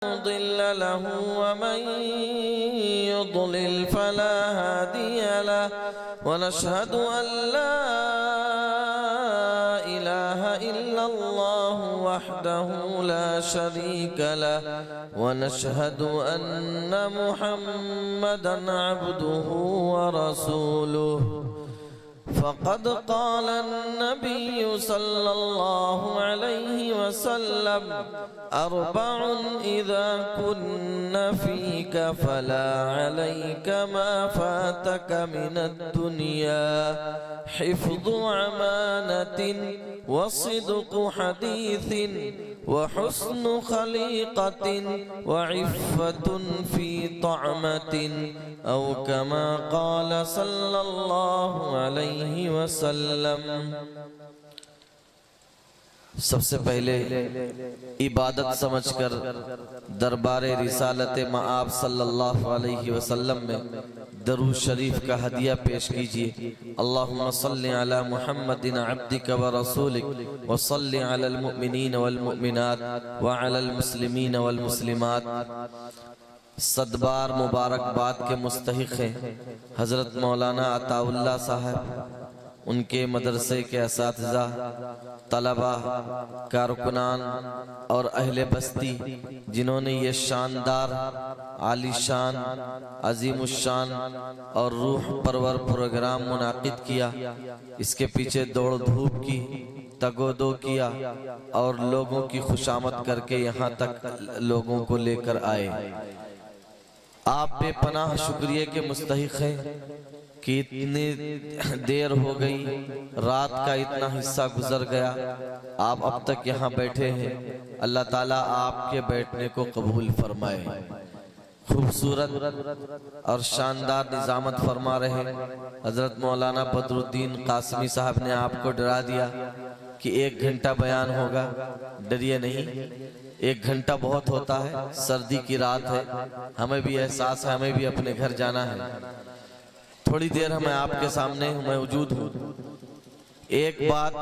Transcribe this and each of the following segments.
مضل له ومن يضلل فلا هادي له ونشهد أن لا إله إلا الله وحده لا شريك له ونشهد أن محمدا عبده ورسوله فقد قال النبي صلى الله عليه وسلم أربع إذا كن فيك فلا عليك ما فاتك من الدنيا حفظ أمانة وصدق حديث وحسن خليقة وعفة في طعمة أو كما قال صلى الله عليه وسلم۔ سب سے پہلے عبادت سمجھ کر دربار رسالت مآب صلی اللہ علیہ وسلم میں درود شریف کا ہدیہ پیش کیجئے۔ اللہم صلی علی محمد عبدک ورسولک وصلی علی المؤمنین والمؤمنات وعلی المسلمین والمسلمات۔ صد بار مبارکباد کے مستحق ہیں حضرت مولانا عطا اللہ صاحب، ان کے مدرسے کے اساتذہ، طلبہ، کارکنان اور اہل بستی، جنہوں نے یہ شاندار، عالی شان، عظیم الشان اور روح پرور پروگرام منعقد کیا۔ اس کے پیچھے دوڑ دھوپ کی، تگ و دو کیا اور لوگوں کی خوشامد کر کے یہاں تک لوگوں کو لے کر آئے۔ آپ بے پناہ شکریہ کے مستحق ہیں کہ اتنی دیر ہو گئی، رات کا اتنا حصہ گزر گیا، آپ اب تک یہاں بیٹھے ہیں۔ اللہ تعالیٰ آپ کے بیٹھنے کو قبول فرمائے۔ خوبصورت اور شاندار نظامت فرما رہے حضرت مولانا بدر الدین قاسمی صاحب نے آپ کو ڈرا دیا کہ 1 گھنٹہ بیان ہوگا۔ ڈریے نہیں، 1 گھنٹہ بہت ہوتا ہے، سردی کی رات ہے، ہمیں بھی احساس ہے، ہمیں بھی اپنے گھر جانا ہے۔ تھوڑی دیر میں آپ کے سامنے موجود ہوں۔ ایک بات،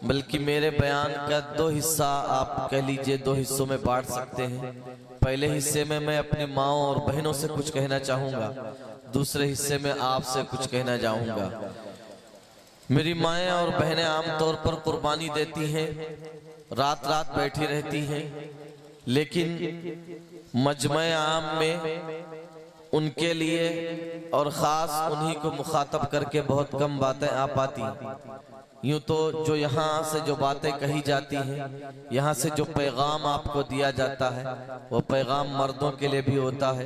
بلکہ میرے بیان کا 2 حصہ آپ کہہ لیجئے 2 حصوں میں بانٹ سکتے ہیں۔ پہلے حصے میں میں اپنی ماؤں اور بہنوں سے کچھ کہنا چاہوں گا، دوسرے حصے میں آپ سے کچھ کہنا چاہوں گا۔ میری مائیں اور بہنیں عام طور پر قربانی دیتی ہیں، رات رات بیٹھی رہتی ہیں، لیکن مجمع عام میں ان کے لیے اور خاص انہی کو مخاطب کر کے بہت کم باتیں آ پاتی۔ یوں تو جو یہاں سے جو باتیں کہی جاتی ہیں، یہاں سے جو پیغام آپ کو دیا جاتا ہے، وہ پیغام مردوں کے لیے بھی ہوتا ہے،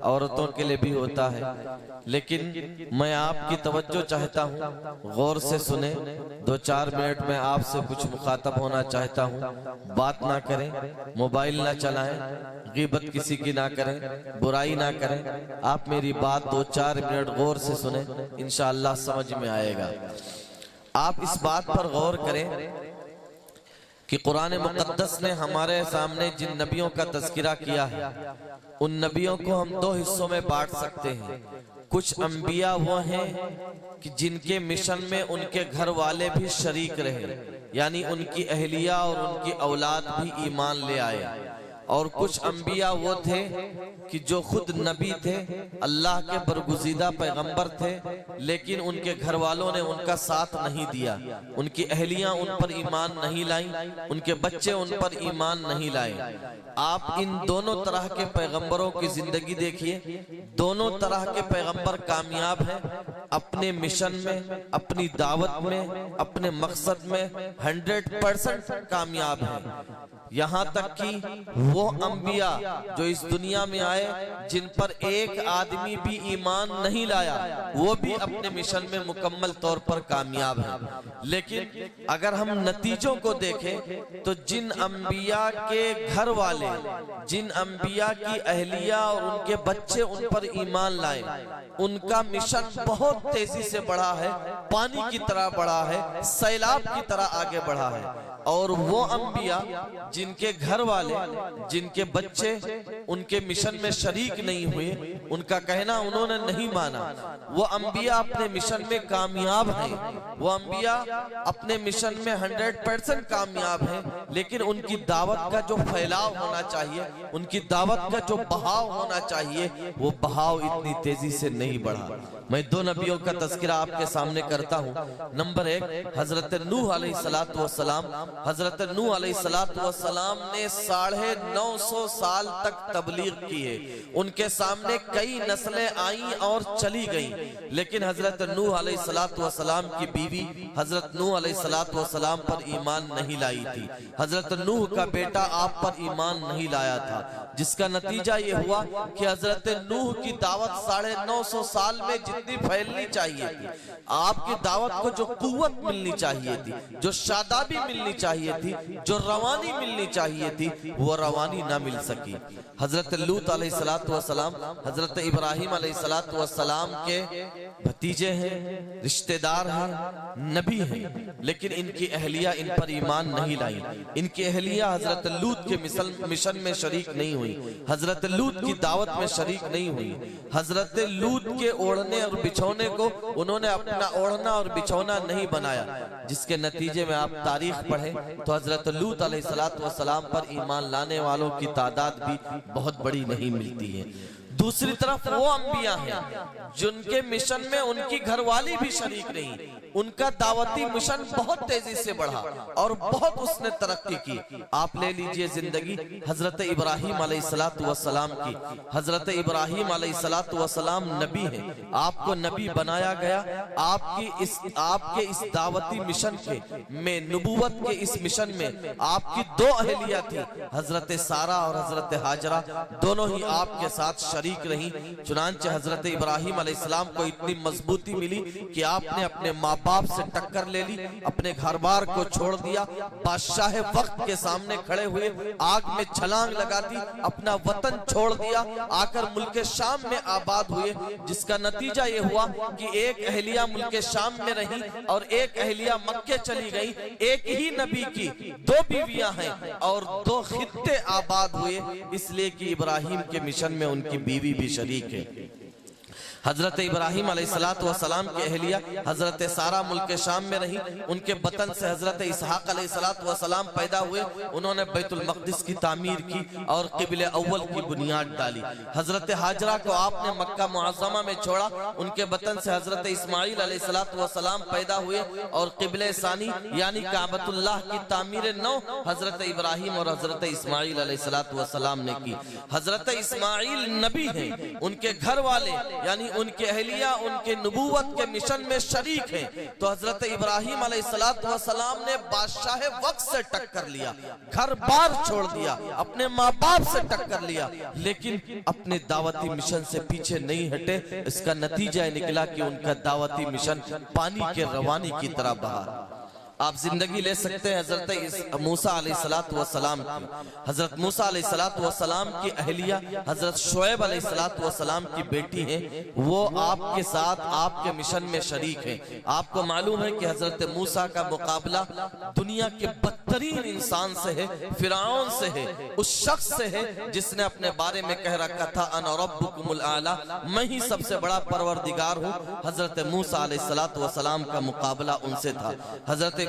عورتوں کے لیے بھی ہوتا ہے، لیکن میں آپ کی توجہ چاہتا ہوں، غور سے سنیں۔ 2-4 منٹ میں آپ سے کچھ مخاطب ہونا چاہتا ہوں۔ بات نہ کریں، موبائل نہ چلائیں، غیبت کسی کی نہ کریں، برائی نہ کریں۔ آپ میری بات 2-4 منٹ غور سے سنیں، انشاءاللہ سمجھ میں آئے گا۔ آپ اس بات پر غور کریں کہ قرآن مقدس نے ہمارے سامنے جن نبیوں کا تذکرہ کیا ہے، ان نبیوں کو ہم 2 حصوں میں بانٹ سکتے ہیں۔ کچھ انبیاء وہ ہیں کہ جن کے مشن میں ان کے گھر والے بھی شریک رہے، یعنی ان کی اہلیہ اور ان کی اولاد بھی ایمان لے آئے۔ اور کچھ انبیاء وہ تھے کہ جو خود نبی تھے، اللہ کے برگزیدہ پیغمبر تھے، لیکن ان کے گھر والوں نے ان کا ساتھ نہیں دیا، ان کی اہلیاں ان پر ایمان نہیں لائیں، ان کے بچے ان پر ایمان نہیں لائے۔ آپ ان دونوں طرح کے پیغمبروں کی زندگی دیکھیے، دونوں طرح کے پیغمبر کامیاب ہیں، اپنے مشن میں، اپنی دعوت میں، اپنے مقصد میں 100% کامیاب ہیں۔ یہاں تک کہ وہ انبیاء جو اس دنیا میں آئے، جن پر ایک آدمی بھی ایمان نہیں لایا، وہ بھی اپنے مشن میں مکمل طور پر کامیاب ہیں۔ لیکن اگر ہم نتیجوں کو دیکھیں تو جن انبیاء کے گھر والے، جن انبیاء کی اہلیہ اور ان کے بچے ان پر ایمان لائے، ان کا مشن بہت بہت تیزی سے بڑھا ہے، پانی کی طرح بڑھا ہے، سیلاب کی طرح آگے بڑھا ہے۔ اور وہ انبیاء جن کے گھر والے، جن کے بچے ان کے مشن میں شریک نہیں ہوئے، ان کا کہنا انہوں نے نہیں مانا، وہ انبیاء اپنے مشن میں کامیاب ہیں، وہ انبیاء اپنے مشن میں 100% کامیاب ہیں، لیکن ان کی دعوت کا جو پھیلاؤ ہونا چاہیے، ان کی دعوت کا جو بہاؤ ہونا چاہیے، وہ بہاؤ اتنی تیزی سے نہیں بڑھا۔ میں دو نبیوں کا تذکرہ آپ کے سامنے کرتا ہوں۔ نمبر 1 حضرت نوح علیہ السلام۔ حضرت نوح علیہ السلام نے 950 سال تک تبلیغ کی ہے، ان کے سامنے کئی نسلیں آئیں اور چلی گئیں، لیکن حضرت نوح علیہ السلام کی بیوی حضرت نوح علیہ السلام پر ایمان نہیں لائی تھی، حضرت نوح کا بیٹا آپ پر ایمان نہیں لایا تھا، جس کا نتیجہ یہ ہوا کہ حضرت نوح کی دعوت 950 سال میں جتنی پھیلنی چاہیے تھی، آپ کی دعوت کو جو قوت ملنی چاہیے تھی، جو شادابی ملنی چاہیے تھی، جو روانی ملنی چاہیے تھی، وہ روانی نہ مل سکی۔ حضرت لوط علیہ السلام حضرت ابراہیم علیہ السلام کے بھتیجے ہیں، رشتہ دار ہیں، نبی ہیں، لیکن ان کی اہلیہ ان پر ایمان نہیں لائی، ان کی اہلیہ حضرت لوط کے مشن میں شریک نہیں ہوئی، حضرت لوط کی دعوت میں شریک نہیں ہوئی، حضرت لوط کے اوڑھنے اور بچھونے کو انہوں نے اپنا اوڑھنا اور بچھونا نہیں بنایا، جس کے نتیجے میں آپ تاریخ پڑھیں تو حضرت لوط علیہ السلام پر ایمان لانے والوں کی تعداد بھی بہت بڑی نہیں ملتی ہے۔ دوسری طرف وہ انبیاء ہیں جن کے مشن میں ان کی گھر والی بھی شریک نہیں، ان کا دعوتی مشن بہت تیزی سے بڑھا اور بہت اس نے ترقی کی۔ آپ لے لیجئے زندگی حضرت ابراہیم علیہ السلام کی۔ حضرت ابراہیم علیہ السلام نبی ہیں، آپ کو نبی بنایا گیا، آپ کے اس دعوتی مشن میں، نبوت کے اس مشن میں آپ کی 2 اہلیہ تھی، حضرت سارہ اور حضرت ہاجرہ، دونوں ہی آپ کے ساتھ شریک رہیں۔ چنانچہ حضرت ابراہیم علیہ السلام کو اتنی مضبوطی ملی کہ آپ نے اپنے ماں باپ سے ٹکر لے لی، اپنے گھر بار کو چھوڑ دیا، بادشاہ وقت کے سامنے کھڑے ہوئے، آگ میں چھلانگ لگا دی، اپنا وطن چھوڑ دیا، آ کر ملک شام میں آباد ہوئے، جس کا نتیجہ یہ ہوا کہ ایک اہلیہ ملک شام میں رہی اور ایک اہلیہ مکے چلی گئی۔ ایک ہی نبی کی 2 بیویاں ہیں اور 2 خطے آباد ہوئے، اس لیے کہ ابراہیم کے مشن میں ان کی بیوی بھی شریک ہے۔ حضرت ابراہیم علیہ السلام کی اہلیہ حضرت سارہ ملک شام میں رہی، ان کے بطن سے حضرت اسحاق علیہ السلام پیدا ہوئے، انہوں نے بیت المقدس کی تعمیر کی اور قبلہ اول کی بنیاد ڈالی۔ حضرت ہاجرہ کو آپ نے مکہ معظمہ میں چھوڑا، ان کے بطن سے حضرت اسماعیل علیہ السلام پیدا ہوئے اور قبلہ ثانی یعنی کعبۃ اللہ کی تعمیر نو حضرت ابراہیم اور حضرت اسماعیل علیہ السلام نے کی۔ حضرت اسماعیل نبی ہیں، ان کے گھر والے یعنی ان کے اہلیہ ان کے نبوت کے مشن میں شریک ہیں، تو حضرت ابراہیم علیہ السلام نے بادشاہ وقت سے ٹکر لیا، گھر بار چھوڑ دیا، اپنے ماں باپ سے ٹکر لیا، لیکن اپنے دعوتی مشن سے پیچھے نہیں ہٹے۔ اس کا نتیجہ نکلا کہ ان کا دعوتی مشن پانی کے روانی کی طرح بہا۔ آپ زندگی لے سکتے ہیں حضرت موسیٰ علیہ السلام کی۔ حضرت موسیٰ علیہ السلام کی اہلیہ حضرت شعیب علیہ السلام کی بیٹی ہیں، وہ آپ کے ساتھ آپ کے مشن میں شریک ہیں۔ آپ کو معلوم ہے کہ حضرت موسیٰ کا مقابلہ دنیا کے بدترین انسان سے ہے، فرعون سے ہے، اس شخص سے ہے جس نے اپنے بارے میں کہہ رکھا تھا انا ربکم الاعلی، میں ہی سب سے بڑا پروردگار ہوں۔ حضرت موسیٰ علیہ السلام کا مقابلہ ان سے تھا۔ حضرت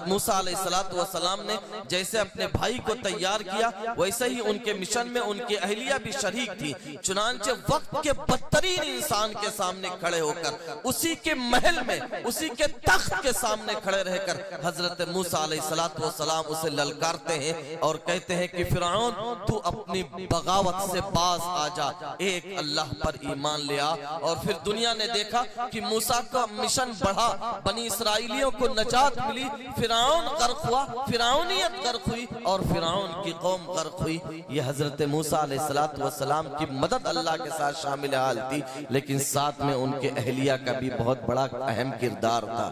موسیٰ علیہ السلام نے جیسے اپنے بھائی کو تیار کیا، ویسے ہی ان کے مشن میں ان کی اہلیہ بھی شریک تھی۔ چنانچہ وقت کے بدترین انسان کے سامنے کھڑے ہو کر، اسی کے محل میں، اسی کے تخت کے سامنے کھڑے رہ کر حضرت موسیٰ علیہ السلام اسے للکارتے ہیں اور کہتے ہیں کہ فرعون تو اپنی بغاوت سے باز آ جا، ایک اللہ پر ایمان لے آ۔ اور پھر دنیا نے دیکھا کہ موسیٰ کا مشن بڑھا، بنی اسرائیلیوں کو نجات ملی، فرعون غرق ہوا، فرعونیت غرق ہوئی اور فرعون کی قوم غرق ہوئی۔ یہ حضرت موسیٰ علیہ السلام کی مدد اللہ کے ساتھ شامل حال تھی، لیکن ساتھ میں ان کے اہلیہ کا بھی بہت بڑا اہم کردار تھا۔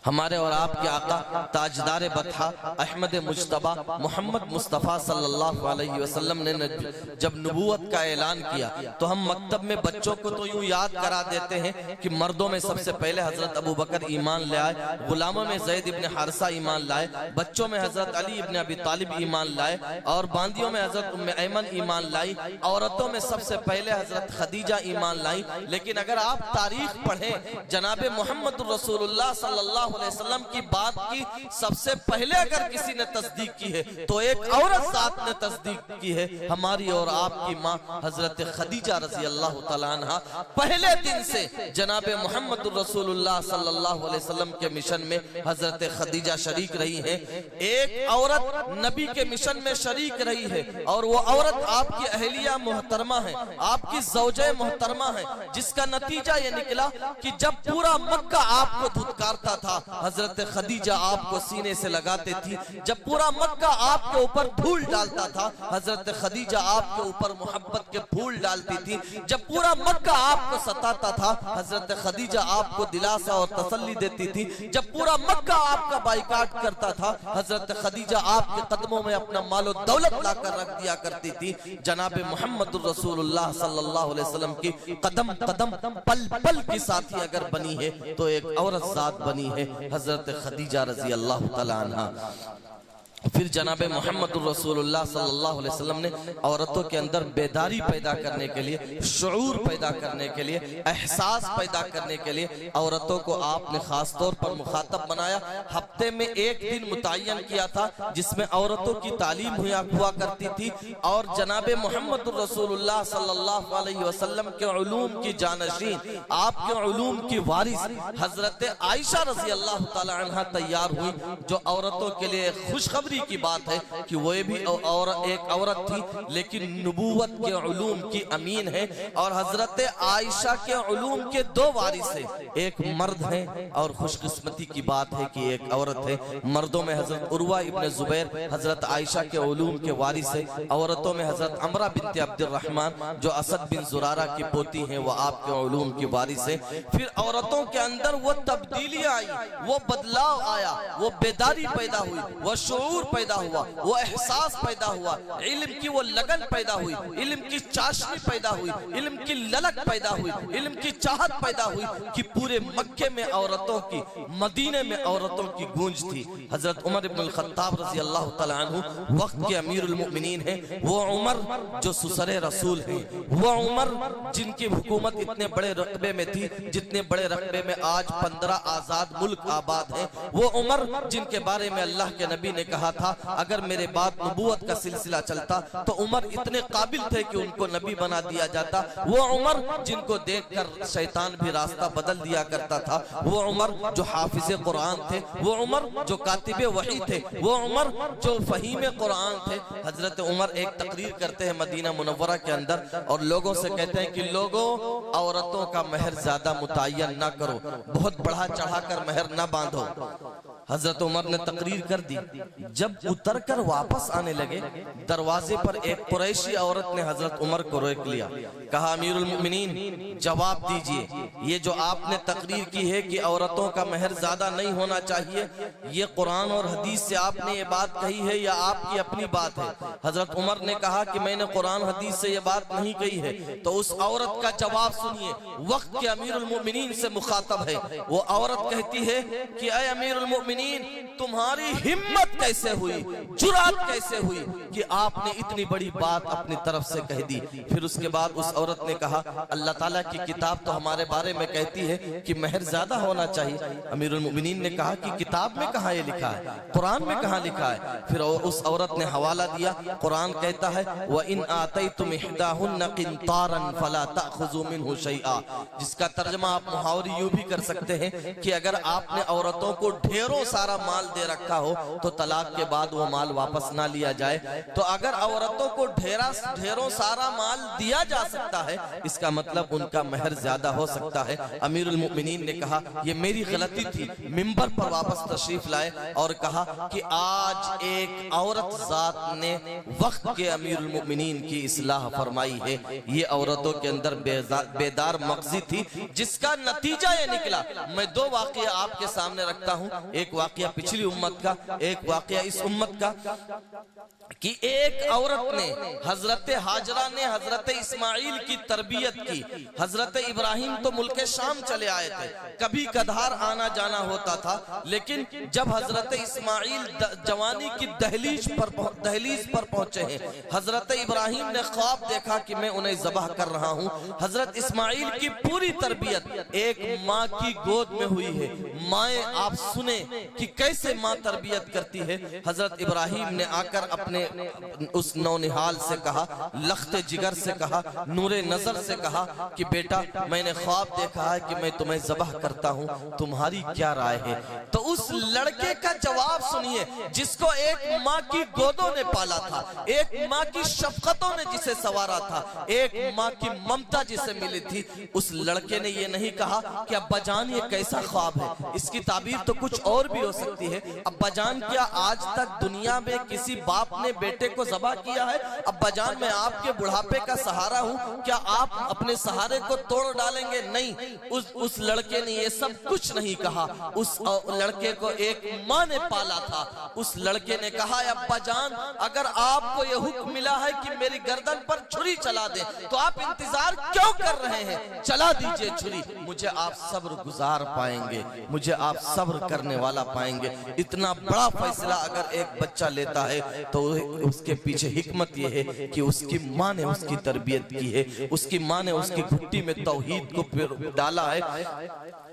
ہمارے اور آپ کے آقا تاجدار بطحہ احمد مجتبی محمد مصطفیٰ صلی اللہ علیہ وسلم نے جب نبوت کا اعلان کیا تو ہم مکتب میں بچوں کو تو یوں یاد کرا دیتے ہیں کہ مردوں میں سب سے پہلے حضرت ابو بکر ایمان لے آئے، غلاموں میں زید ابن حارثہ ایمان لائے، بچوں میں حضرت علی ابن ابی طالب ایمان لائے، اور باندیوں میں حضرت ام ایمن ایمان لائی، عورتوں میں سب سے پہلے حضرت خدیجہ ایمان لائی۔ لیکن اگر آپ تاریخ پڑھیں، جناب محمد رسول اللہ صلی اللہ علیہ وسلم کی بات کی سب سے پہلے اگر کسی نے تصدیق کی ہے تو ایک عورت ذات نے تصدیق کی ہے، ہماری اور آپ کی ماں حضرت خدیجہ رضی اللہ تعالیٰ عنہ پہلے دن سے جناب محمد رسول اللہ صلی اللہ علیہ وسلم کے مشن میں حضرت خدیجہ شریک رہی ہیں۔ ایک عورت نبی کے مشن میں شریک رہی ہے اور وہ عورت آپ کی اہلیہ محترمہ ہے، آپ کی زوجہ محترمہ ہے، جس کا نتیجہ یہ نکلا کہ جب پورا مکہ آپ کو دھتکارتا تھا حضرت خدیجہ آپ کو سینے سے لگاتے تھی، جب پورا مکہ آپ کے اوپر دھول ڈالتا تھا حضرت خدیجہ آپ کے اوپر محبت کے پھول ڈالتی تھی، جب پورا مکہ آپ کو ستاتا تھا حضرت خدیجہ آپ کو دلاسا اور تسلی دیتی تھی، جب پورا مکہ آپ کا بائیکاٹ کرتا تھا حضرت خدیجہ آپ کے قدموں میں اپنا مال و دولت لا کر رکھ دیا کرتی تھی۔ جناب محمد رسول اللہ صلی اللہ علیہ وسلم کی قدم قدم پل پل کی ساتھی اگر بنی ہے تو ایک عورت ذات بنی ہے حضرت خدیجہ رضی اللہ تعالیٰ عنہ۔ پھر جناب محمد رسول اللہ صلی اللہ علیہ وسلم نے عورتوں کے اندر بیداری پیدا کرنے کے لیے، شعور پیدا کرنے کے لیے، احساس پیدا کرنے کے لیے عورتوں کو آپ نے خاص طور پر مخاطب بنایا۔ ہفتے میں ایک دن متعین کیا تھا جس میں عورتوں کی تعلیم ہوا کرتی تھی، اور جناب محمد رسول اللہ صلی اللہ علیہ وسلم کے علوم کی جانشین، آپ کے علوم کی وارث حضرت عائشہ رضی اللہ تعالی عنہ تیار ہوئی، جو عورتوں کے لیے خوشخبری کی بات ہے کہ وہ بھی ایک عورت تھی لیکن نبوت کے علوم کی امین ہے، اور حضرت عائشہ کے علوم کے دو وارث ہیں، ایک مرد ہیں اور خوش قسمتی کی بات ہے کہ ایک عورت ہے۔ مردوں میں حضرت عروہ ابن زبیر حضرت عائشہ کے علوم کے وارث ہیں، عورتوں میں حضرت عمرہ بنت عبد الرحمن جو اسد بن زرارہ کی پوتی ہیں وہ آپ کے علوم کی وارث ہیں۔ پھر عورتوں کے اندر وہ تبدیلیاں آئی، وہ بدلاؤ آیا، وہ بیداری پیدا ہوئی، وہ شعور پیدا ہوا، وہ احساس پیدا ہوا، علم کی وہ لگن پیدا ہوئی، علم کی چاشنی پیدا ہوئی، علم کی للک پیدا ہوئی، علم کی چاہت پیدا ہوئی کہ پورے مکے میں عورتوں کی، مدینے میں عورتوں کی گونج تھی۔ حضرت عمر بن الخطاب رضی اللہ تعالیٰ عنہ وقت کے امیر المؤمنین ہیں، وہ عمر جو سسر رسول ہیں، وہ عمر جن کی حکومت اتنے بڑے رقبے میں تھی جتنے بڑے رقبے میں آج 15 آزاد ملک آباد ہیں، وہ عمر جن کے بارے میں اللہ کے نبی نے کہا تھا اگر میرے بعد نبوت کا سلسلہ چلتا تو عمر اتنے قابل تھے کہ ان کو نبی بنا دیا جاتا، وہ عمر جن کو دیکھ کر شیطان بھی راستہ بدل دیا کرتا تھا، وہ عمر جو حافظ قرآن تھے، وہ عمر جو کاتب وحی تھے، وہ عمر جو فہیم قرآن تھے۔ حضرت عمر ایک تقریر کرتے ہیں مدینہ منورہ کے اندر اور لوگوں سے کہتے ہیں کہ لوگوں عورتوں کا مہر زیادہ متعین نہ کرو، بہت بڑھا چڑھا کر مہر نہ باندھو۔ حضرت عمر نے تقریر کر دی، جب اتر کر واپس آنے لگے دروازے پر ایک قریشی عورت نے حضرت عمر کو روک لیا، کہا امیر المؤمنین جواب دیجئے، یہ جو آپ نے تقریر کی ہے کہ عورتوں کا مہر زیادہ نہیں ہونا چاہیے، یہ قرآن اور حدیث سے آپ نے یہ بات کہی ہے یا آپ کی اپنی بات ہے؟ حضرت عمر نے کہا کہ میں نے قرآن حدیث سے یہ بات نہیں کہی ہے۔ تو اس عورت کا جواب سنیے، وقت کے امیر المؤمنین سے مخاطب ہے، وہ عورت کہتی ہے کہ اے امیر المؤمنین تمہاری ہمت کیسے ہوئی، جرات کیسے ہوئی کہ آپ نے اتنی بڑی بات اپنی طرف سے کہہ دی؟ پھر اس کے بعد اس عورت نے کہا اللہ تعالیٰ کی کتاب تو ہمارے بارے میں کہتی ہے کہ مہر زیادہ ہونا چاہیے۔ امیر المؤمنین نے کہا کہ کتاب میں کہاں یہ لکھا ہے، قرآن میں کہاں لکھا ہے؟ پھر اس عورت نے حوالہ دیا، قرآن کہتا ہے وَإِنْ آتَيْتُمْ إِحْدَاهُنَّ قِنْطَارًا فَلَا تَأْخُذُوا مِنْهُ شَيْئًا، جس کا ترجمہ آپ محاوری یوں بھی کر سکتے ہیں کہ اگر آپ نے عورتوں کو ڈھیروں سارا مال دے رکھا ہو تو طلاق کے بعد وہ مال واپس نہ لیا جائے. تو اگر عورتوں کو ڈھیروں سارا مال دیا جا سکتا ہے اس کا مطلب ان کا مہر زیادہ ہو سکتا ہے. امیر المؤمنین نے کہا یہ میری غلطی تھی. ممبر پر واپس تشریف لائے اور کہا کہ آج ایک عورت ذات نے وقت کے امیر المؤمنین کی اصلاح فرمائی ہے. یہ عورتوں کے اندر بیدار مغزی تھی جس کا نتیجہ یہ نکلا. میں دو واقعہ آپ کے سامنے رکھتا ہوں, ایک واقعہ پچھلی امت کا, ایک واقعہ اس امت کا, کہ ایک عورت نے حضرت حاجرہ نے حضرت اسماعیل کی تربیت کی. حضرت ابراہیم تو ملک شام چلے آئے تھے, کبھی کدھار آنا جانا ہوتا تھا, لیکن جب حضرت اسماعیل جوانی کی دہلیز پر پہنچے ہیں, حضرت ابراہیم نے خواب دیکھا کہ میں انہیں ذبح کر رہا ہوں. حضرت اسماعیل کی پوری تربیت ایک ماں کی گود میں ہوئی ہے. مائیں آپ سنیں کہ کیسے ماں تربیت کرتی ہے. حضرت ابراہیم نے آ کر اپنے اس نونہال سے کہا, لخت جگر سے کہا, نور نظر سے کہا کہ بیٹا میں نے خواب دیکھا ہے کہ میں تمہیں ذبح کرتا ہوں, تمہاری کیا رائے ہے؟ تو اس لڑکے کا جواب سنیے جس کو ایک ماں کی گودوں نے پالا تھا, ایک ماں کی شفقتوں نے جسے سوارا تھا, ایک ماں کی ممتا جسے ملی تھی. اس لڑکے نے یہ نہیں کہا کہ ابا جان یہ کیسا خواب ہے, اس کی تعبیر تو کچھ اور بھی ہو سکتی ہے. ابا جان کیا آج تک دنیا میں کسی باپ نے بیٹے کو ذبح کیا ہے؟ ابا جان میں آپ کے بڑھاپے کا سہارا ہوں, کیا آپ اپنے سہارے کو توڑ ڈالیں گے؟ نہیں. اس لڑکے نے یہ سب کچھ نہیں کہا. اس لڑکے کو ایک ماں نے پالا تھا. اس لڑکے نے کہا ابا جان اگر آپ کو یہ حکم ملا ہے کہ میری گردن پر چھری چلا دیں تو آپ انتظار کیوں کر رہے ہیں؟ چلا دیجئے چھری. مجھے آپ صبر گزار پائیں گے, مجھے آپ صبر کرنے والا پائیں گے. اتنا بڑا فیصلہ اگر ایک بچہ لیتا ہے تو اس کے پیچھے حکمت یہ ہے کہ اس کی ماں نے اس کی تربیت کی ہے, اس کی ماں نے اس کی گھٹی میں توحید کو ڈالا ہے,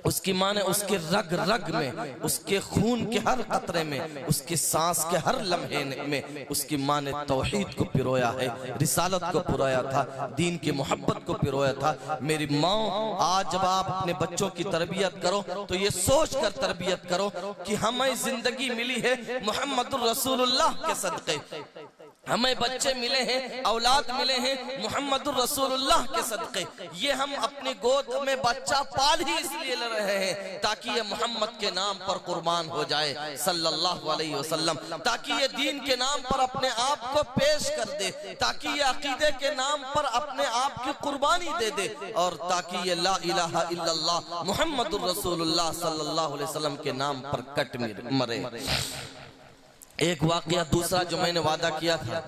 اس کی ماں نے اس کے رگ رگ میں, اس کے خون کے ہر قطرے میں, اس کی سانس کے ہر لمحے میں اس کی ماں نے توحید کو پرویا ہے, رسالت کو پرویا تھا, دین کی محبت کو پرویا تھا. میری ماں آج جب آپ اپنے بچوں کی تربیت کرو تو یہ سوچ کر تربیت کرو کہ ہمیں زندگی ملی ہے محمد الرسول اللہ کے صدقے, ہمیں بچے ملے ہیں, اولاد ملے ہیں محمد الرسول اللہ کے صدقے. یہ ہم اپنی گود میں بچہ پال ہی اس لیے لے رہے ہیں تاکہ یہ محمد کے نام پر قربان ہو جائے صلی اللہ علیہ وسلم, تاکہ یہ دین کے نام پر اپنے آپ کو پیش کر دے, تاکہ یہ عقیدے کے نام پر اپنے آپ کی قربانی دے دے, اور تاکہ یہ لا الہ الا اللہ محمد الرسول اللہ صلی اللہ علیہ وسلم کے نام پر کٹ مرے. ایک واقعہ دوسرا جو میں نے وعدہ کیا تھا,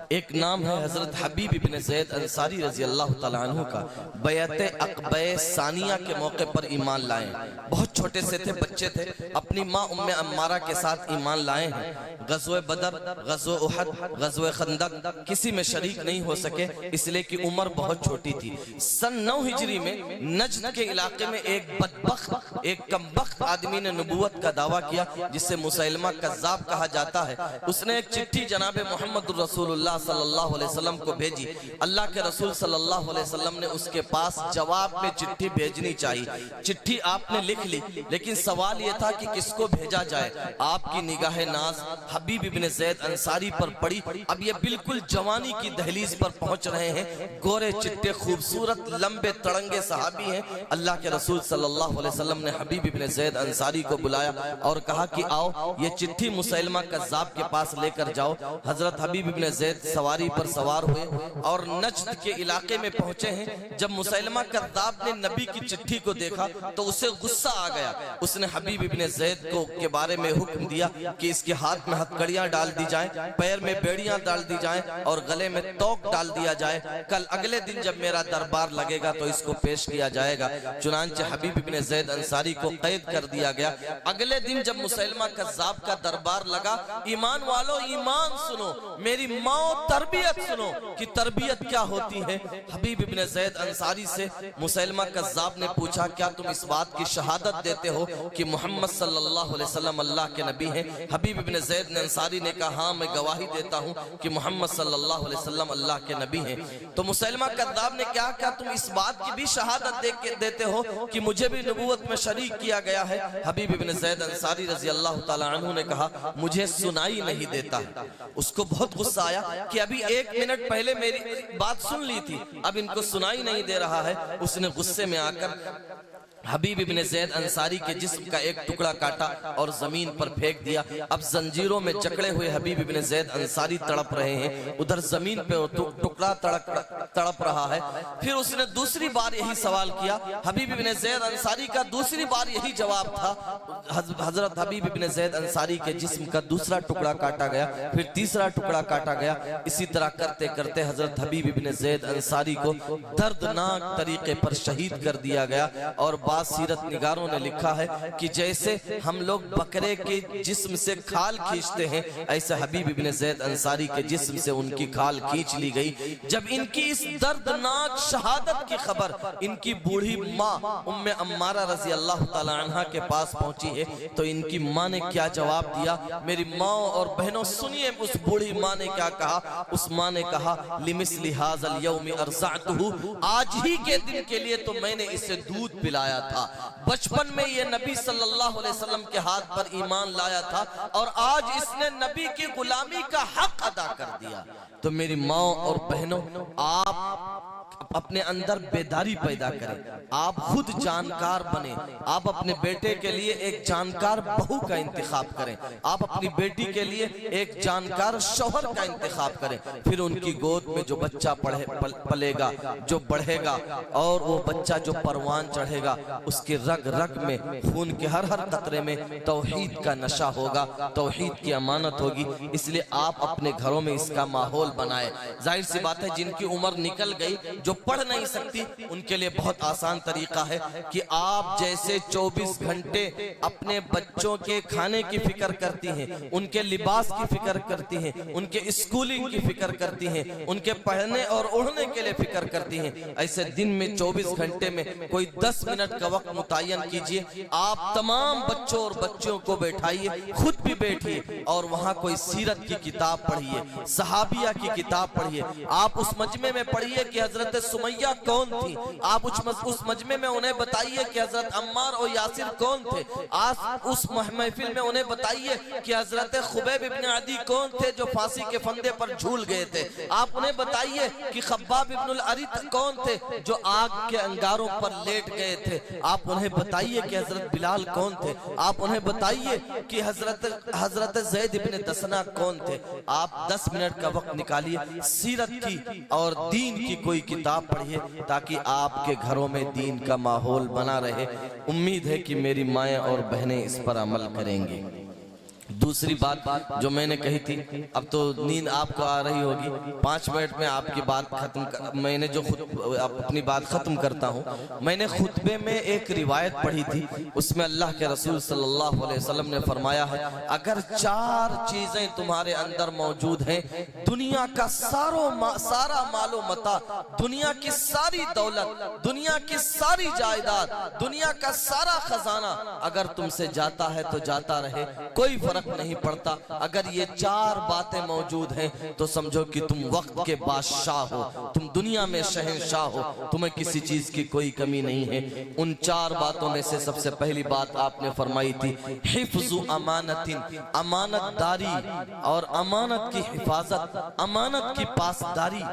ایک نام ہے حضرت حبیب ابن زید انصاری رضی اللہ تعالیٰ عنہ کا. بیعت عقبہ ثانیہ کے موقع پر ایمان لائے, بہت چھوٹے سے تھے, بچے تھے, اپنی ماں ام عمارہ کے ساتھ ایمان لائے ہیں. غزوہ بدر, غزوہ احد, غزوہ خندق کسی میں شریک نہیں ہو سکے اس لیے کہ عمر بہت چھوٹی تھی. سن 9 ہجری میں نجد کے علاقے میں ایک بدبخت, ایک کمبخت آدمی نے نبوت کا دعویٰ کیا جسے مسیلمہ کذاب کہا جاتا ہے. اس نے ایک چٹھی جناب محمد الرسول اللہ صلی اللہ علیہ وسلم کو بھیجی. اللہ کے رسول صلی اللہ علیہ وسلم نے اس کے پاس جواب میں چٹھی بھیجنی چاہیے. چٹھی آپ نے لکھ لی, لیکن سوال یہ تھا کہ کس کو بھیجا جائے. آپ کی نگاہ ناز حبیب ابن زید انصاری پر پڑی. اب یہ بالکل جوانی کی دہلیز پر پہنچ رہے ہیں, گورے چٹے خوبصورت لمبے تڑنگے صحابی ہیں. اللہ کے رسول صلی اللہ علیہ وسلم نے حبیب ابن زید انصاری کو بلایا اور کہا کہ آؤ یہ چٹھی مسیلمہ کذاب کے پاس لے کر جاؤ. حضرت حبیب ابن زید سواری پر سوار ہوئے اور نجد کے علاقے میں پہنچے ہیں. جب مسیلمہ کذاب نے نبی کی چٹھی کو دیکھا تو اسے غصہ آ گیا. اس نے حبیب ابن زید کو کے بارے میں حکم دیا کہ اس کے ہاتھ میں ہتھکڑیاں ڈال دی جائیں, پیر میں بیڑیاں ڈال دی جائیں اور گلے میں توق ڈال دیا جائے. کل اگلے دن جب میرا دربار لگے گا تو اس کو پیش کیا جائے گا. چنانچہ حبیب ابن زید انصاری کو قید کر دیا گیا. اگلے دن جب مسیلمہ کذاب کا دربار لگا ایمان والو ایمان سنو، میری ماں تربیت سنو کہ تربیت کیا ہوتی ہے۔ حبیب ابن زید انصاری سے مسیلمہ کذاب نے پوچھا کیا تم اس بات کی شہادت دیتے ہو کہ محمد صلی اللہ علیہ وسلم اللہ کے نبی ہیں؟ حبیب ابن زید انصاری نے کہا ہاں میں گواہی دیتا ہوں کہ محمد صلی اللہ علیہ وسلم اللہ کے نبی ہیں۔ تو مسیلمہ کذاب نے کہا کیا تم اس بات کی بھی شہادت دیتے ہو کہ مجھے بھی نبوت میں شریک کیا گیا ہے؟ حبیب ابن زید انصاری رضی اللہ تعالی عنہ نے کہا مجھے سنائی نہیں دیتا ہے۔ اس کو بہت غصہ آیا کہ ابھی 1 منٹ پہلے میری بات سن لی تھی، اب ان کو سنائی نہیں دے رہا ہے۔ اس نے غصے میں آ کر حبیب ابن زید انصاری کے جسم کا ایک ٹکڑا کاٹا اور زمین پر پھینک دیا۔ اب زنجیروں میں جکڑے ہوئے حبیب ابن زید انصاری تڑپ رہے ہیں، ادھر زمین پہ ٹکڑا تڑپ رہا ہے۔ پھر اس نے دوسری بار یہی سوال کیا، حبیب ابن زید انصاری کا دوسری بار یہی جواب تھا۔ حضرت حبیب ابن زید انصاری کے جسم کا دوسرا ٹکڑا کاٹا گیا، پھر تیسرا ٹکڑا کاٹا گیا۔ اسی طرح کرتے کرتے حضرت حبیب ابن زید انصاری کو دردناک طریقے پر شہید کر دیا گیا۔ اور بعض سیرت نگاروں نے لکھا ہے کہ جیسے ہم لوگ بکرے کے جسم سے کھال کھینچتے ہیں، ایسے حبیب ابن زید انصاری کے جسم سے ان کی کھال کھینچ لی گئی۔ جب ان کی اس دردناک شہادت کی خبر ان کی بوڑھی ماں ام عمارہ رضی اللہ تعالی عنہ کے پاس پہنچی ہے تو ان کی ماں نے کیا جواب دیا؟ میری ماں اور بہنوں سنیے اس بوڑھی ماں نے کیا کہا۔ اس ماں نے کہا لِمِثْلِ هَذَا الْيَوْمِ أَرْضَعْتُهُ، آج ہی کے دن کے لیے تو میں نے اسے دودھ پلایا تھا، بچپن میں یہ نبی صلی اللہ علیہ وسلم کے ہاتھ پر ایمان لایا تھا اور آج اس نے نبی کی غلامی کا حق ادا کر دیا۔ تو میری ماں اور بہنوں، آپ اپنے اندر بیداری پیدا کریں، آپ خود جانکار بنیں، آپ اپنے بیٹے کے لیے ایک جانکار بہو کا انتخاب کریں، آپ اپنی بیٹی کے لیے ایک جانکار شوہر کا انتخاب کریں۔ پھر ان کی گود میں جو بچہ پلے گا، جو بڑھے گا، اور وہ بچہ جو پروان چڑھے گا، اس کے رگ رگ میں، خون کے ہر ہر قطرے میں توحید کا نشہ ہوگا، توحید کی امانت ہوگی۔ اس لیے آپ اپنے گھروں میں اس کا ماحول بنائیں۔ ظاہر سی بات ہے جن کی عمر نکل گئی، جو پڑھ نہیں سکتی، ان کے لیے بہت آسان طریقہ ہے کہ آپ جیسے 24 گھنٹے اپنے بچوں کے کھانے کی فکر کرتی ہیں، ان کے لباس کی فکر کرتی ہیں، ان کے اسکولنگ کی فکر کرتی ہیں، ان کے پڑھنے اور اڑھنے کے لیے فکر کرتی ہیں، ایسے دن میں 24 گھنٹے میں کوئی 10 منٹ کا وقت متعین کیجئے۔ آپ تمام بچوں اور بچوں کو بیٹھائیے، خود بھی بیٹھیے اور وہاں کوئی سیرت کی کتاب پڑھیے، صحابیہ کی کتاب پڑھیے۔ آپ اس مجمع میں پڑھیے کہ حضرت سمیہ کون تھی، آپ اس مجمع میں انہیں بتائیے کہ حضرت عمار اور یاسر کون تھے، آپ اس محفل میں انہیں بتائیے کہ حضرت خبیب ابن عدی کون تھے جو پھانسی کے پھندے پر جھول گئے تھے، آپ انہیں بتائیے کہ خباب ابن العریت کون تھے جو آگ کے انگاروں پر لیٹ گئے تھے، آپ انہیں بتائیے کہ حضرت بلال کون تھے، آپ انہیں بتائیے کہ حضرت زید ابن دسنہ کون تھے۔ آپ 10 منٹ کا وقت نکالیے، سیرت کی اور دین کی کوئی کتاب پڑھیے تاکہ آپ کے گھروں میں دین کا ماحول بنا رہے۔ امید ہے کہ میری مائیں اور بہنیں اس پر عمل کریں گے۔ دوسری بات جو میں نے کہی تھی، اب تو نیند آپ کو آ رہی ہوگی، 5 منٹ میں آپ کی بات میں نے جو اپنی بات ختم کرتا ہوں۔ میں نے خطبے میں ایک روایت پڑھی تھی، اس میں اللہ کے رسول صلی اللہ علیہ وسلم نے فرمایا ہے اگر 4 چیزیں تمہارے اندر موجود ہیں، دنیا کا سارا مال و متاع، دنیا کی ساری دولت، دنیا کی ساری جائیداد، دنیا کا سارا خزانہ اگر تم سے جاتا ہے تو جاتا رہے، کوئی فرق نہیں پڑتا۔ اگر یہ 4 باتیں موجود ہیں تو سمجھو کہ تم وقت کے بادشاہ ہو، تم دنیا میں شہنشاہ ہو، تمہیں کسی چیز کی کوئی کمی نہیں ہے۔ ان 4 باتوں میں سے سب سے پہلی بات آپ نے فرمائی تھی حفظ امانت، امانت داری اور امانت کی حفاظت، امانت کی پاسداری،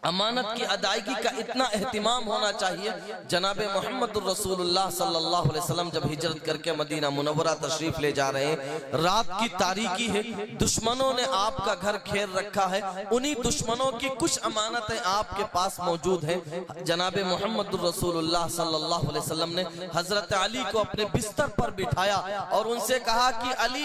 امانت کی ادائیگی کا اتنا اہتمام ہونا چاہیے۔ جناب محمد الرسول اللہ صلی اللہ علیہ وسلم جب ہجرت کر کے مدینہ منورہ تشریف لے جا رہے ہیں، رات کی تاریکی ہے، دشمنوں نے آپ کا گھر گھیر رکھا ہے، انہی دشمنوں کی کچھ امانتیں آپ کے پاس موجود ہیں۔ جناب محمد الرسول اللہ صلی اللہ علیہ وسلم نے حضرت علی کو اپنے بستر پر بٹھایا اور ان سے کہا کہ علی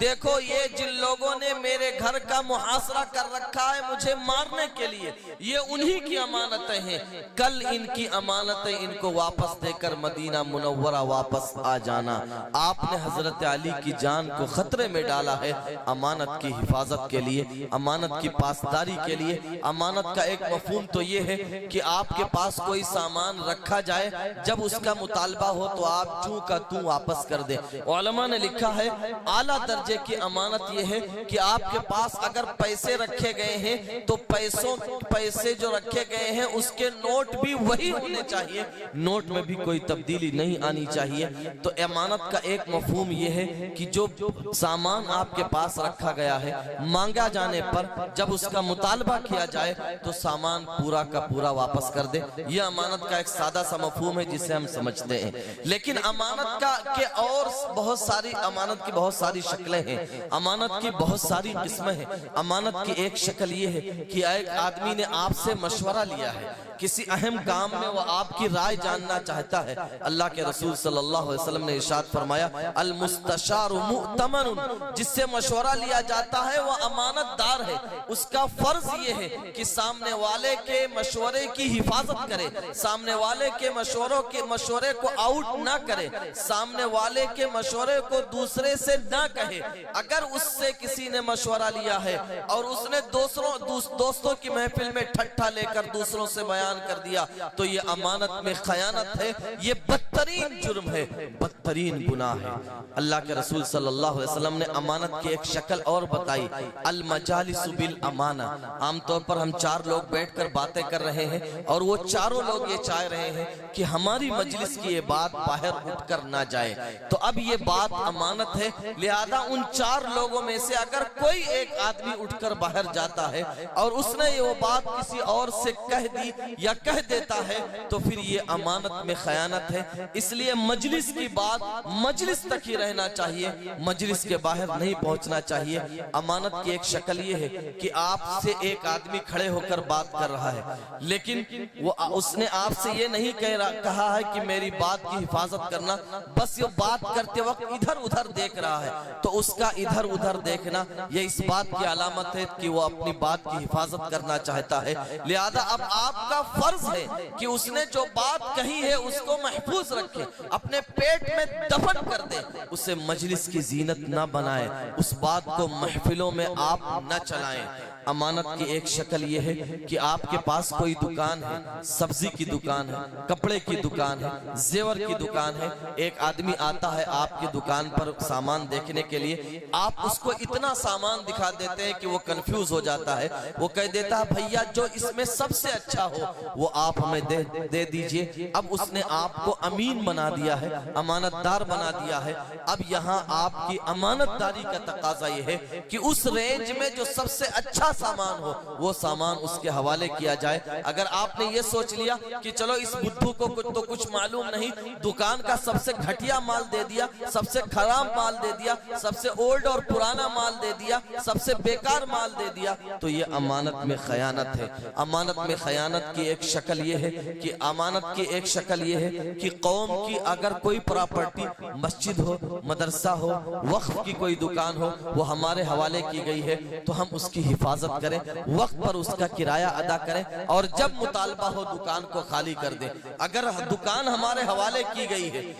دیکھو، یہ جن لوگوں نے میرے گھر کا محاصرہ کر رکھا ہے مجھے مارنے کے لیے، یہ انہی کی امانتیں ہیں، کل ان کی امانتیں ان کو واپس دے کر مدینہ منورہ واپس آ جانا۔ آپ نے حضرت علی کی جان کو خطرے میں ڈالا ہے امانت کی حفاظت کے لیے، امانت کی پاسداری کے لیے۔ امانت کا ایک مفہوم تو یہ ہے کہ آپ کے پاس کوئی سامان رکھا جائے، جب اس کا مطالبہ ہو تو آپ چوں کا توں واپس کر دیں۔ علماء نے لکھا ہے اعلیٰ درجے کی امانت یہ ہے کہ آپ کے پاس اگر پیسے رکھے گئے ہیں تو پیسے جو رکھے گئے ہیں اس کے نوٹ بھی وہی ہونے چاہیے، نوٹ میں بھی کوئی تبدیلی نہیں آنی چاہیے۔ تو امانت کا ایک مفہوم یہ ہے کہ جو سامان آپ کے پاس رکھا گیا ہے، مانگا جانے پر جب اس کا مطالبہ کیا جائے تو سامان پورا کا پورا واپس کر دے۔ یہ امانت کا ایک سادہ سا مفہوم ہے جسے ہم سمجھتے ہیں، لیکن امانت کے اور امانت کی بہت ساری شکلیں ہیں، امانت کی بہت ساری قسمیں ہیں۔ امانت کی ایک شکل یہ ہے کہ ایک آدمی نے آپ سے مشورہ لیا ہے، کسی اہم کام میں وہ آپ کی رائے جاننا چاہتا ہے۔ اللہ کے رسول صلی اللہ علیہ وسلم نے ارشاد فرمایا المستشار مؤتمن، جس سے مشورہ لیا جاتا ہے وہ امانت دار ہے۔ اس کا فرض یہ ہے کہ سامنے والے کے مشورے کی حفاظت کرے، سامنے والے کے مشورے کو آؤٹ نہ کرے، سامنے والے کے مشورے کو دوسرے سے نہ کہے۔ اگر اس سے کسی نے مشورہ لیا ہے اور اس نے دوستوں کی محفل میں ٹھٹھا لے کر دوسروں سے بیان کر دیا تو یہ امانت میں خیانت ہے، یہ بدترین جرم ہے، بدترین گناہ ہے۔ اللہ کے رسول صلی اللہ علیہ وسلم نے امانت کی ایک شکل اور بتائی، المجالس بالامانہ۔ عام طور پر ہم چار لوگ بیٹھ کر باتیں کر رہے ہیں اور وہ چاروں لوگ یہ چاہ رہے ہیں کہ ہماری مجلس کی یہ بات باہر اٹھ کر نہ جائے، تو اب یہ بات امانت ہے، لہذا ان چار لوگوں میں سے اگر کوئی ایک آدمی اٹھ کر باہر جاتا ہے اور اس نے وہ بات کسی اور سے کہہ دی یا کہہ دیتا ہے تو پھر یہ امانت میں خیانت ہے۔ اس لیے مجلس کی بات مجلس تک ہی رہنا چاہیے، مجلس کے باہر نہیں پہنچنا چاہیے۔ امانت کی ایک شکل یہ ہے کہ آپ سے ایک آدمی کھڑے ہو کر بات کر رہا ہے، لیکن اس نے آپ سے یہ نہیں کہا ہے کہ میری بات کی حفاظت کرنا، بس یہ بات کرتے وقت ادھر ادھر دیکھ رہا ہے، تو اس کا ادھر ادھر دیکھنا یہ اس بات کی علامت ہے کہ وہ اپنی بات کی حفاظت کرنا چاہتا ہے۔ لہذا اب آپ کا فرض ہے کہ اس نے جو بات کہی ہے اس کو محفوظ رکھے، اپنے پیٹ میں دفن کر دے، اسے مجلس کی زینت نہ بنائے، اس بات کو محفلوں میں آپ نہ چلائیں۔ امانت کی ایک شکل یہ ہے کہ آپ کے پاس کوئی دکان ہے، سبزی کی دکان ہے، کپڑے کی دکان ہے، زیور کی دکان ہے، ایک آدمی آتا ہے آپ کی دکان پر سامان دیکھنے کے لیے، آپ اس کو اتنا سامان دکھا دیتے ہیں کہ وہ کنفیوز ہو جاتا ہے، وہ کہہ دیتا ہے بھیا جو اس میں سب سے اچھا ہو وہ آپ ہمیں دے دیجئے۔ اب اس نے آپ کو امین بنا دیا ہے، امانت دار بنا دیا ہے۔ اب یہاں آپ کی امانت داری کا تقاضا یہ ہے کہ اس رینج میں جو سب سے اچھا سامان ہو وہ سامان اس کے حوالے کیا جائے۔ اگر آپ نے یہ سوچ لیا کہ چلو اس بدھو کو تو کچھ معلوم نہیں، دکان کا سب سے گھٹیا مال دے دیا، سب سے خراب مال دے دیا، سب سے اولڈ اور پرانا مال دے دیا، سب سے بیکار مال دے دیا، تو یہ امانت میں خیانت ہے۔ امانت میں خیانت کی ایک شکل یہ ہے کہ امانت کی ایک شکل یہ ہے کہ قوم کی اگر کوئی پراپرٹی، مسجد ہو، مدرسہ ہو، وقف کی کوئی دکان ہو، وہ ہمارے حوالے کی گئی ہے تو ہم اس کی حفاظت کریں، وقت پر اس کا کرایہ ادا کریں اور جب مطالبہ ہو دکان کو خالی کر دیں۔ اگر دکان ہمارے حوالے کی گئی ہے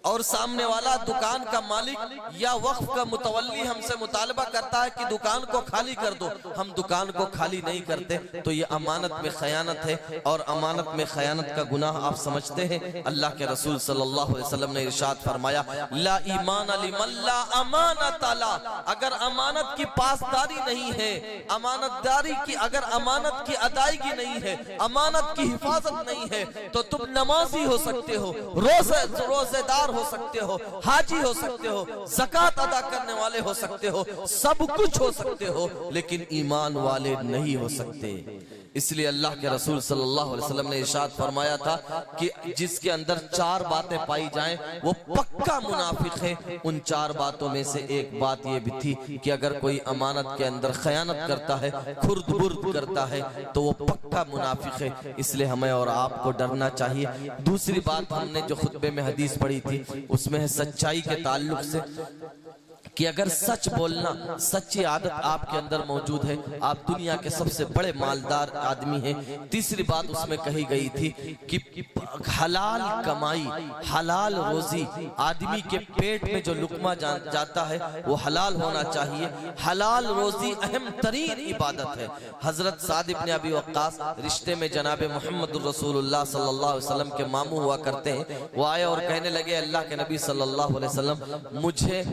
اور سامنے والا دکان کا مالک یا وقف کا متولی ہم سے مطالبہ کرتا ہے کہ دکان کو خالی کر دو، ہم دکان کو خالی نہیں کرتے، تو یہ امانت میں خیانت ہے۔ اور امانت میں خیانت کا گناہ آپ سمجھتے ہیں، اللہ کے رسول صلی اللہ علیہ وسلم نے ارشاد فرمایا لا ایمان لمن لا امانت لا، اگر امانت کی پاسداری نہیں ہے، امانت داری کی اگر امانت کی ادائیگی نہیں ہے، امانت کی حفاظت نہیں ہے، تو تم نمازی ہو سکتے ہو، روزے دار ہو سکتے ہو، حاجی ہو سکتے ہو، زکوٰۃ ادا کرنے والے ہو سکتے ہو، سب کچھ ہو سکتے ہو، لیکن ایمان والے نہیں ہو سکتے۔ اس لیے اللہ کے رسول صلی اللہ علیہ وسلم نے ارشاد فرمایا تھا کہ جس کے اندر چار باتیں پائی جائیں وہ پکا منافق ہے۔ ان چار باتوں میں سے ایک بات یہ بھی تھی کہ اگر کوئی امانت کے اندر خیانت کرتا ہے، خرد برد کرتا ہے، تو وہ پکا منافق ہے۔ اس لیے ہمیں اور آپ کو ڈرنا چاہیے۔ دوسری بات ہم نے جو خطبے میں حدیث پڑھی تھی اس میں ہے سچائی کے تعلق سے کہ اگر سچ بولنا سچی عادت آپ کے اندر موجود ہے آپ دنیا کے سب سے بڑے مالدار آدمی ہیں۔ تیسری بات اس میں کہی گئی تھی کہ حلال کمائی حلال روزی آدمی کے پیٹ میں جو لقمہ جاتا ہے وہ حلال ہونا چاہیے۔ حلال روزی اہم ترین عبادت ہے۔ حضرت سعد بن ابی وقاص رشتے میں جناب محمد رسول اللہ صلی اللہ علیہ وسلم کے ماموں ہوا کرتے ہیں، وہ آئے اور کہنے لگے اللہ کے نبی صلی اللہ علیہ وسلم مجھے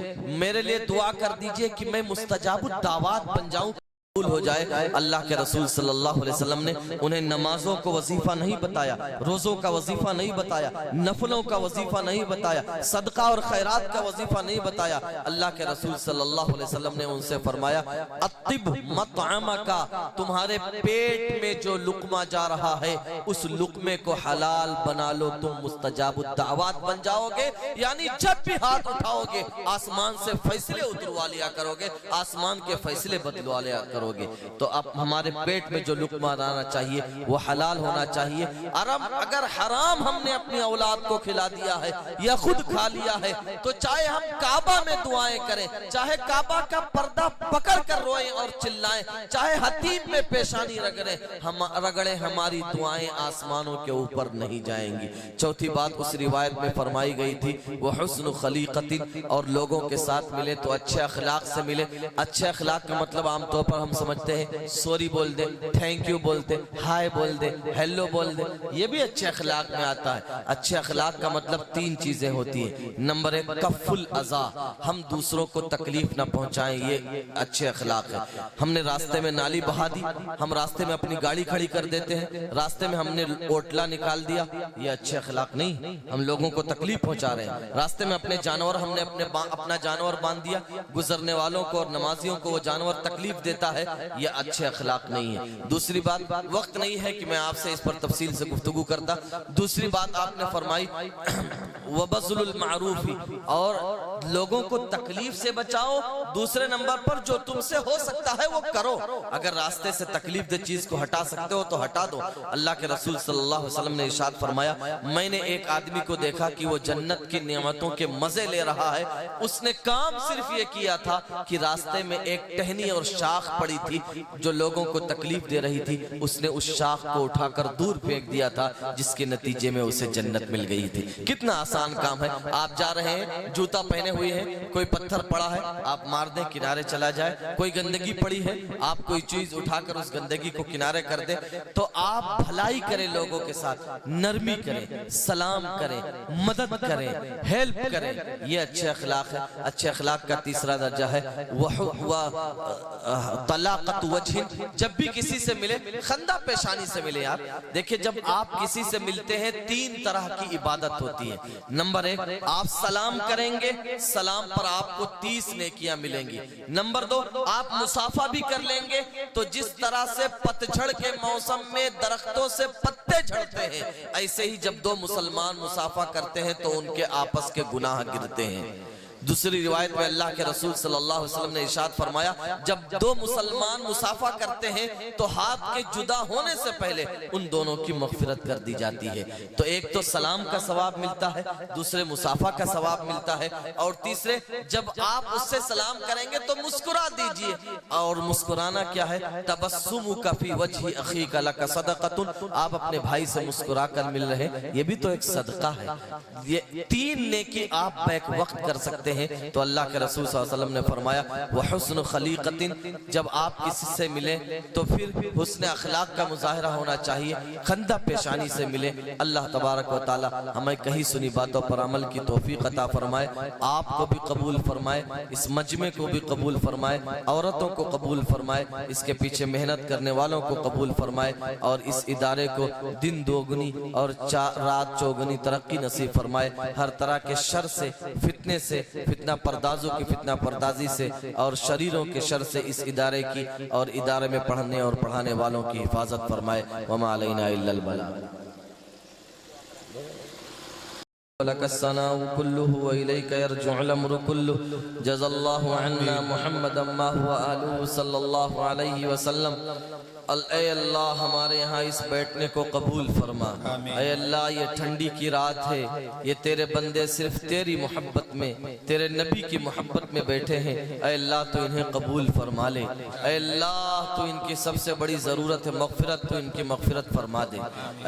میرے لیے دعا کر دیجئے کہ میں مستجاب الدعوات بن جاؤں ہو جائے۔ اللہ کے رسول صلی اللہ علیہ وسلم نے انہیں نمازوں کو وظیفہ نہیں بتایا، روزوں کا وظیفہ نہیں بتایا، نفلوں کا وظیفہ نہیں بتایا، صدقہ اور خیرات کا وظیفہ نہیں بتایا۔ اللہ کے رسول صلی اللہ علیہ وسلم نے ان سے فرمایا اطب مطعمکا، تمہارے پیٹ میں جو لقمہ جا رہا ہے اس لقمے کو حلال بنا لو، تم مستجاب الدعوات بن جاؤ گے۔ یعنی جب بھی ہاتھ اٹھاؤ گے آسمان سے فیصلے اتروا لیا کرو گے، آسمان کے فیصلے بدلوا لیا کرو گے۔ تو اب ہمارے پیٹ میں جو لقمہ آنا چاہیے وہ حلال ہونا چاہیے۔ اگر حرام ہم نے اپنی اولاد کو کھلا دیا ہے یا خود کھا لیا ہے تو چاہے ہم کعبہ میں دعائیں کریں، چاہے کعبہ کا پردہ پکڑ کر روئیں اور چلائیں، چاہے حتیم میں پیشانی رگڑیں، ہماری دعائیں آسمانوں کے اوپر نہیں جائیں گی۔ چوتھی بات اس روایت میں فرمائی گئی تھی وہ حسن خلیقت، اور لوگوں کے ساتھ ملے تو اچھے اخلاق سے ملے۔ اچھے اخلاق کا مطلب عام طور پر ہم سمجھتے ہیں سوری بول دے، تھینک یو بول دے، ہائے بول دے، ہیلو بول دے، یہ بھی اچھے اخلاق میں آتا ہے۔ اچھے اخلاق کا مطلب تین چیزیں ہوتی ہیں۔ نمبر ایک کف الاذی، ہم دوسروں کو تکلیف نہ پہنچائیں، یہ اچھے اخلاق ہے۔ ہم نے راستے میں نالی بہا دی، ہم راستے میں اپنی گاڑی کھڑی کر دیتے ہیں، راستے میں ہم نے اوٹلا نکال دیا، یہ اچھے اخلاق نہیں، ہم لوگوں کو تکلیف پہنچا رہے ہیں۔ راستے میں اپنے جانور ہم نے اپنا جانور باندھ دیا، گزرنے والوں کو اور نمازیوں کو وہ جانور تکلیف دیتا ہے، یہ اچھے اخلاق نہیں ہے۔ دوسری بات، وقت نہیں ہے کہ میں آپ سے اس پر تفصیل سے گفتگو کرتا۔ دوسری بات آپ نے فرمائی وَبَذْلُ الْمَعْرُوفِ، اور لوگوں کو تکلیف سے بچاؤ۔ دوسرے نمبر پر جو تم سے ہو سکتا ہے وہ کرو، اگر راستے سے تکلیف دہ چیز کو ہٹا سکتے ہو تو ہٹا دو۔ اللہ کے رسول صلی اللہ علیہ وسلم نے ارشاد فرمایا میں نے ایک آدمی کو دیکھا کہ وہ جنت کی نعمتوں کے مزے لے رہا ہے، اس نے کام صرف یہ کیا تھا کہ راستے میں ایک ٹہنی اور شاخ پڑی تھی جو لوگوں کو تکلیف دے رہی تھی، اس نے اس شاخ کو اٹھا کر دور پھینک دیا تھا، جس کے نتیجے میں اسے جنت مل گئی تھی۔ کتنا آسان کام ہے۔ آپ جا رہے ہیں، جوتا پہنے ہوئے ہیں، کوئی پتھر پڑا ہے آپ مار دیں، کنارے چلا جائے۔ کوئی گندگی پڑی ہے، آپ کوئی چیز اٹھا کر اس گندگی کو کنارے کر دیں۔ تو آپ بھلائی کریں، لوگوں کے ساتھ نرمی کریں، سلام کریں، مدد کریں، ہیلپ کریں، یہ اچھے اخلاق ہے۔ اچھے اخلاق کا تیسرا درجہ ہے طلاقت وجہ، جب بھی کسی سے ملے خندہ پیشانی سے ملے۔ آپ دیکھیں جب آپ کسی سے ملتے ہیں تین طرح کی عبادت ہوتی ہے۔ نمبر ایک، آپ سلام کریں گے، سلام پر آپ کو 30 نیکیاں ملیں گی۔ نمبر دو، آپ مصافحہ بھی کر لیں گے تو جس طرح سے پتجھڑ کے موسم میں درختوں سے پتے جھڑتے ہیں، ایسے ہی جب دو مسلمان مصافحہ کرتے ہیں تو ان کے آپس کے گناہ گرتے ہیں۔ دوسری روایت میں اللہ کے رسول صلی اللہ علیہ وسلم نے ارشاد فرمایا جب دو مسلمان مصافحہ کرتے ہیں تو ہاتھ کے جدا ہونے سے پہلے ان دونوں کی مغفرت کر دی جاتی ہے۔ تو ایک تو سلام کا ثواب ملتا ہے، دوسرے مصافحہ کا ثواب ملتا ہے، اور تیسرے جب آپ اس سے سلام کریں گے تو مسکرا دیجئے۔ اور مسکرانا کیا ہے؟ تبسمک فی وجہ اخیک لک صدقۃ، آپ اپنے بھائی سے مسکرا کر مل رہے ہیں، یہ بھی تو ایک صدقہ ہے۔ یہ تین نیکی آپ بیک وقت کر سکتے ہیں۔ تو اللہ کے رسول صلی اللہ علیہ وسلم نے فرمایا وحسن خلیقت، جب آپ کسی سے ملیں تو پھر حسن اخلاق کا مظاہرہ ہونا چاہیے، خندہ پیشانی سے ملے۔ اللہ تبارک و تعالی ہمیں کہیں سنی باتوں پر عمل کی توفیق عطا فرمائے، آپ کو بھی قبول فرمائے، اس مجمع کو بھی قبول فرمائے، عورتوں کو قبول فرمائے، اس کے پیچھے محنت کرنے والوں کو قبول فرمائے، اور اس ادارے کو دن دوگنی اور رات چوگنی ترقی نصیب فرمائے، ہر طرح کے شر سے، فتنے سے، فتنہ پردازوں کی فتنہ پردازی سے، اور شریروں کے شر سے اس ادارے کی اور ادارے میں پڑھنے اور پڑھانے والوں کی حفاظت فرمائے۔ وما علینا الا البلاغ۔ لك الثناء كله وإليك يرجع الأمر كله، جزا الله عنا محمدا ما هو أهله صلى الله عليه وسلم۔ اے اللہ ہمارے یہاں اس بیٹھنے کو قبول فرما۔ اے اللہ یہ ٹھنڈی کی رات ہے، یہ تیرے بندے صرف تیری محبت میں، تیرے نبی کی محبت میں بیٹھے ہیں، اے اللہ تو انہیں قبول فرما لے۔ اے اللہ تو ان کی سب سے بڑی ضرورت ہے مغفرت، تو ان کی مغفرت فرما دے۔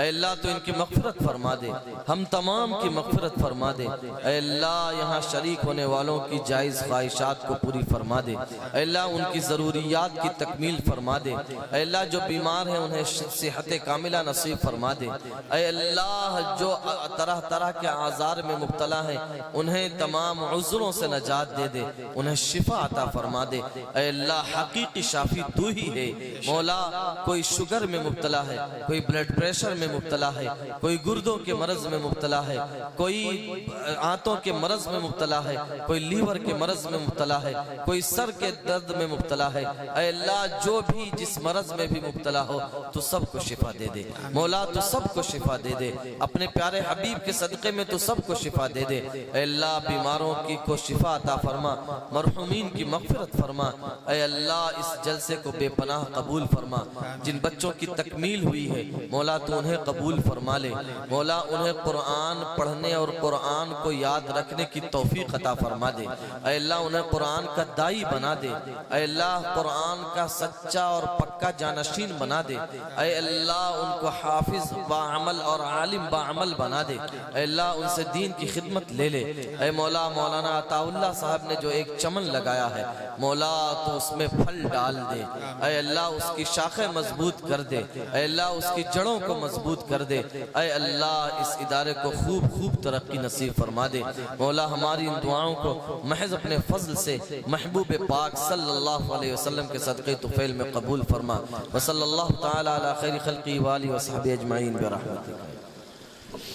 اے اللہ تو ان کی مغفرت فرما دے، ہم تمام کی مغفرت فرما دے۔ اے اللہ یہاں شریک ہونے والوں کی جائز خواہشات کو پوری فرما دے۔ اے اللہ ان کی ضروریات کی تکمیل فرما دے۔ اے اللہ جو بیمار ہیں انہیں صحت کاملہ نصیب فرما دے۔ اے اللہ جو طرح طرح کے آزار میں مبتلا ہیں انہیں تمام عذروں سے نجات دے دے، انہیں شفا عطا فرما دے۔ اے اللہ حقیقی شافی تو ہی ہے مولا۔ کوئی شوگر میں مبتلا ہے، کوئی بلڈ پریشر میں مبتلا ہے، کوئی گردوں کے مرض میں مبتلا ہے، کوئی آنتوں کے مرض میں مبتلا ہے، کوئی لیور کے مرض میں مبتلا ہے، کوئی سر کے درد میں مبتلا ہے، اے اللہ جو بھی جس مرض میں بھی مبتلا ہو تو سب کو شفا دے دے مولا، تو سب کو شفا دے دے، اپنے پیارے حبیب کے صدقے میں تو سب کو شفا دے دے۔ اے اللہ بیماروں کی کو شفا عطا فرما، مرحومین کی مغفرت فرما۔ اے اللہ اس جلسے کو بے پناہ قبول فرما۔ جن بچوں کی تکمیل ہوئی ہے مولا تو انہیں قبول فرما لے مولا، انہیں قرآن پڑھنے اور قرآن کو یاد رکھنے کی توفیق عطا فرما دے۔ اے اللہ انہیں قرآن کا دائی بنا دے۔ اے اللہ قرآن کا سچا اور پکا جانشین بنا دے۔ اے اللہ ان کو حافظ باعمل اور عالم باعمل بنا دے۔ اے اللہ ان سے دین کی خدمت لے لے۔ اے مولا مولانا عطا اللہ صاحب نے جو ایک چمن لگایا ہے مولا تو اس میں پھل ڈال دے۔ اے اللہ اس کی شاخیں مضبوط کر دے۔ اے اللہ اس کی جڑوں کو مضبوط کر دے۔ اے اللہ اس ادارے کو خوب خوب ترقی نصیب فرما دے مولا۔ ہماری ان دعاؤں کو محض اپنے فضل سے محبوب پاک صلی اللہ علیہ وسلم کے صدقے طفیل میں قبول فرما۔ وصلی اللہ تعالی علی خیر خلقی والی وصحبہ اجمعین برحمتک۔